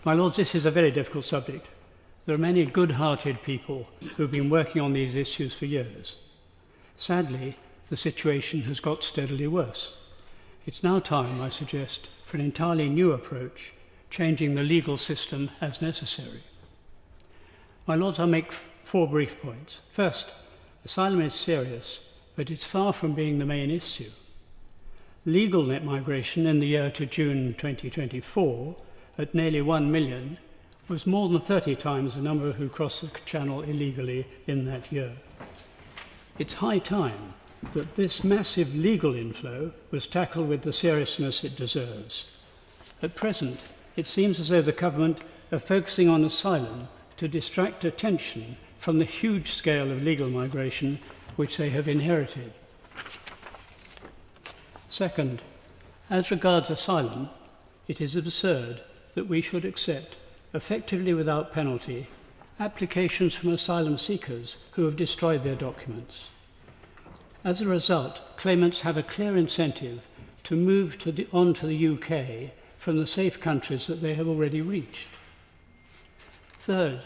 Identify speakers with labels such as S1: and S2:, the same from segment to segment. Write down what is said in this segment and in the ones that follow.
S1: My Lords, this is a very difficult subject. There are many good-hearted people who have been working on these issues for years. Sadly, the situation has got steadily worse. It's now time, I suggest, for an entirely new approach, changing the legal system as necessary. My Lords, I'll make 4 brief points. First, asylum is serious, but it's far from being the main issue. Legal net migration in the year to June 2024, at nearly 1 million, was more than 30 times the number who crossed the channel illegally in that year. It's high time that this massive legal inflow was tackled with the seriousness it deserves. At present, it seems as though the government are focusing on asylum to distract attention from the huge scale of legal migration which they have inherited. Second, as regards asylum, it is absurd that we should accept, effectively without penalty, applications from asylum seekers who have destroyed their documents. As a result, claimants have a clear incentive to move on to the UK from the safe countries that they have already reached. Third,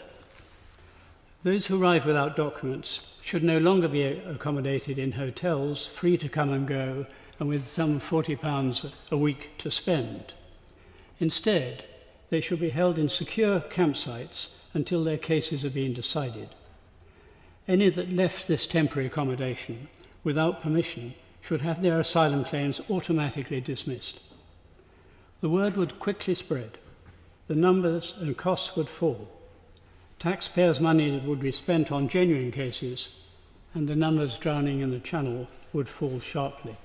S1: those who arrive without documents should no longer be accommodated in hotels, free to come and go, and with some £40 a week to spend. Instead, they should be held in secure campsites until their cases are being decided. Any that left this temporary accommodation without permission should have their asylum claims automatically dismissed. The word would quickly spread. The numbers and costs would fall. Taxpayers' money would be spent on genuine cases, and the numbers drowning in the channel would fall sharply.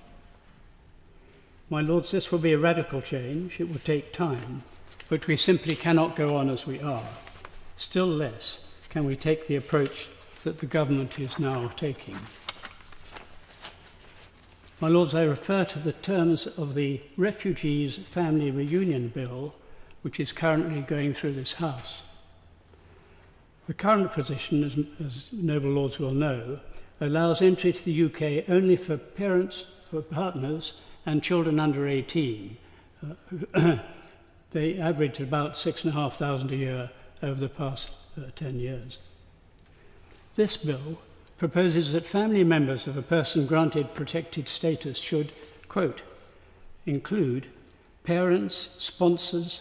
S1: My Lords, this will be a radical change. It will take time, but we simply cannot go on as we are. Still less can we take the approach that the government is now taking. My Lords, I refer to the terms of the Refugees Family Reunion Bill, which is currently going through this House. The current position, as noble Lords will know, allows entry to the UK only for parents, for partners, and children under 18. They average about 6,500 a year over the past 10 years. This bill proposes that family members of a person granted protected status should, quote, include parents, spouses,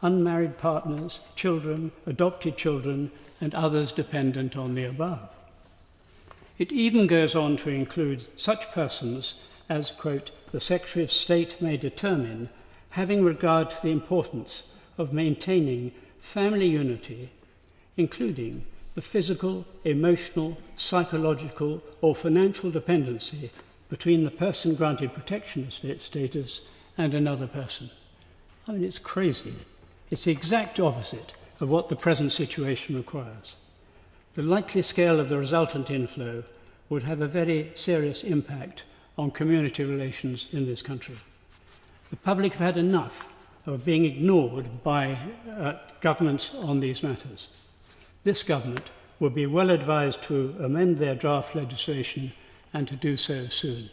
S1: unmarried partners, children, adopted children, and others dependent on the above. It even goes on to include such persons as, quote, the Secretary of State may determine, having regard to the importance of maintaining family unity, including the physical, emotional, psychological, or financial dependency between the person granted protection status and another person. I mean, it's crazy. It's the exact opposite of what the present situation requires. The likely scale of the resultant inflow would have a very serious impact on community relations in this country. The public have had enough of being ignored by governments on these matters. This government would be well advised to amend their draft legislation and to do so soon.